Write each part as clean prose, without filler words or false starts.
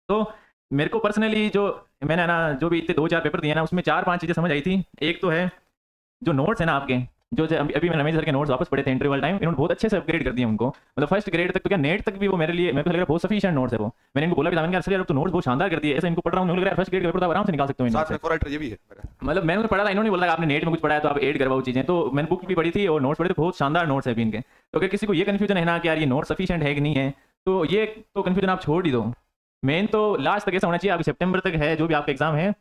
तो मेरे को पर्सनली जो मैंने ना जो भी इतने 2-4 पेपर दिए ना उसमें 4-5 चीज़ें समझ आई थी। एक तो है जो नोट्स है ना आपके, जो अभी अभी मैंने रमेश सर के नोट्स वापस पढ़े थे इंटरवल टाइम, इन्होंने बहुत अच्छे से अपग्रेड कर दिए उनको। मतलब फर्स्ट ग्रेड तक तो क्या नेट तक भी वो मेरे को लग रहा है बहुत सफिशिएंट नोट्स है वो। मैंने इनको बोला भी था, मैंने कहा सर यार तो नोट्स बहुत शानदार कर दिए, ऐसा इनको पढ़ रहा हूँ, मुझे लग रहा है फर्स्ट ग्रेड का पेपर तो आराम से निकाल सकते हो इन नोट्स साथ से। में कोराइटर ये भी है मेरा। मतलब मैंने उन्हें पढ़ा था, इन्होंने बोला आपने नेट में कुछ पढ़ा है तो आप ऐड करवाओ चीज़ें, तो मैंने बुक भी पढ़ी थी और नोट्स पढ़े थे, बहुत शानदार नोट्स है अभी इनके। तो अगर किसी को ये कन्फ्यूजन है ना कि यार ये नोट सफिशिएंट है कि नहीं है, तो ये तो कन्फ्यूजन आप छोड़ ही दो। मेन तो लास्ट तक ऐसा होना चाहिए, आपके सितंबर तक है जो भी आपका एग्जाम है,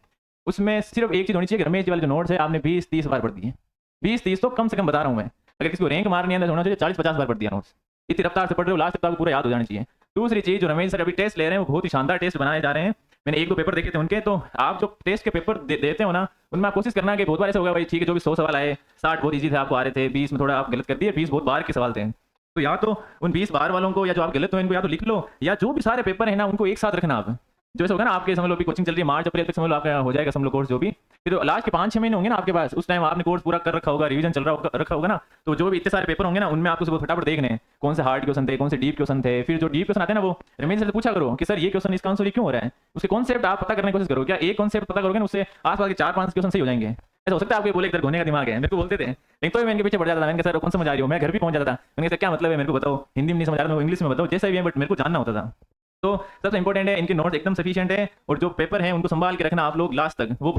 उसमें सिर्फ एक चीज़ होनी चाहिए कि रमेश जी वाले जो नोट्स है आपने 20-30 बार पढ़ दिए। 20-30 तो कम से कम बता रहा हूँ मैं। अगर किसी को रैंक मारनी है तो होना चाहिए 40-50 बार पढ़ दिया नोट्स। इतनी रफ्तार से पढ़ रहे हो, लास्ट तक तो आपको पूरा याद हो जाना चाहिए। दूसरी चीज़, जो रमेश सर अभी टेस्ट ले रहे हैं वो बहुत ही शानदार टेस्ट बनाए जा रहे हैं। मैंने 1-2 पेपर देखे थे उनके, तो आप जो टेस्ट के पेपर देते हो ना, उनमें आप कोशिश करना कि बहुत बार ऐसा होगा भाई ठीक है जो भी 100 सवाल आए, 60 बहुत ईजी थे आपको आ रहे थे, 20 में थोड़ा आप गलत कर दिए, 20 बहुत बार के सवाल थे। तो या तो उन 20 बार वालों को, या जो आप गलत हो इनको या तो लिख लो, या जो भी सारे पेपर है ना उनको एक साथ रखना आप। जो ऐसा होगा ना आपके, समझ लो अभी कोचिंग चल रही है, मार्च अप्रैल तक समझ लो आपका हो जाएगा समझ लो कोर्स जो भी, फिर लास्ट के 5-6 महीने होंगे ना आपके पास, उस टाइम आपने कोर्स पूरा कर रखा होगा, रिवीजन चल रहा रखा होगा ना, तो जो भी इतने सारे पेपर होंगे ना उनमें आपको सुबह फटाफट देखने हैं कौन से हार्ड क्वेश्चन थे, कौन से डीप क्वेश्चन थे। फिर जो डीप क्वेश्चन आते हैं ना वो रमेश सर से पूछा करो कि सर ये क्वेश्चन इसका आंसर ये क्यों हो रहा है, उसके कॉन्सेप्ट आप पता करने की कोशिश करो। क्या एक कॉन्सेप्ट पता करोगे ना उससे आसपास के 4-5 क्वेश्चन सही हो जाएंगे। ऐसा हो सकता है आपको बोले इधर घोने का दिमाग है, मेरे को बोलते थे, लेकिन तो मैं इनके पीछे पड़ जाता था। मैंने कहा सर कौन समझ आ रही हो, मैं घर भी पहुंच जाता था, मैंने कहा क्या मतलब है मेरे को बताओ, हिंदी में नहीं समझ आ रहा, इंग्लिश में बताओ, जैसा भी है बट मेरे को जानना होता था। तो सबसे इंपॉर्टेंट है इनके नोट्स एकदम सफिशिएंट है, और जो पेपर है उनको संभाल के रखना आप लोग लास्ट तक। वो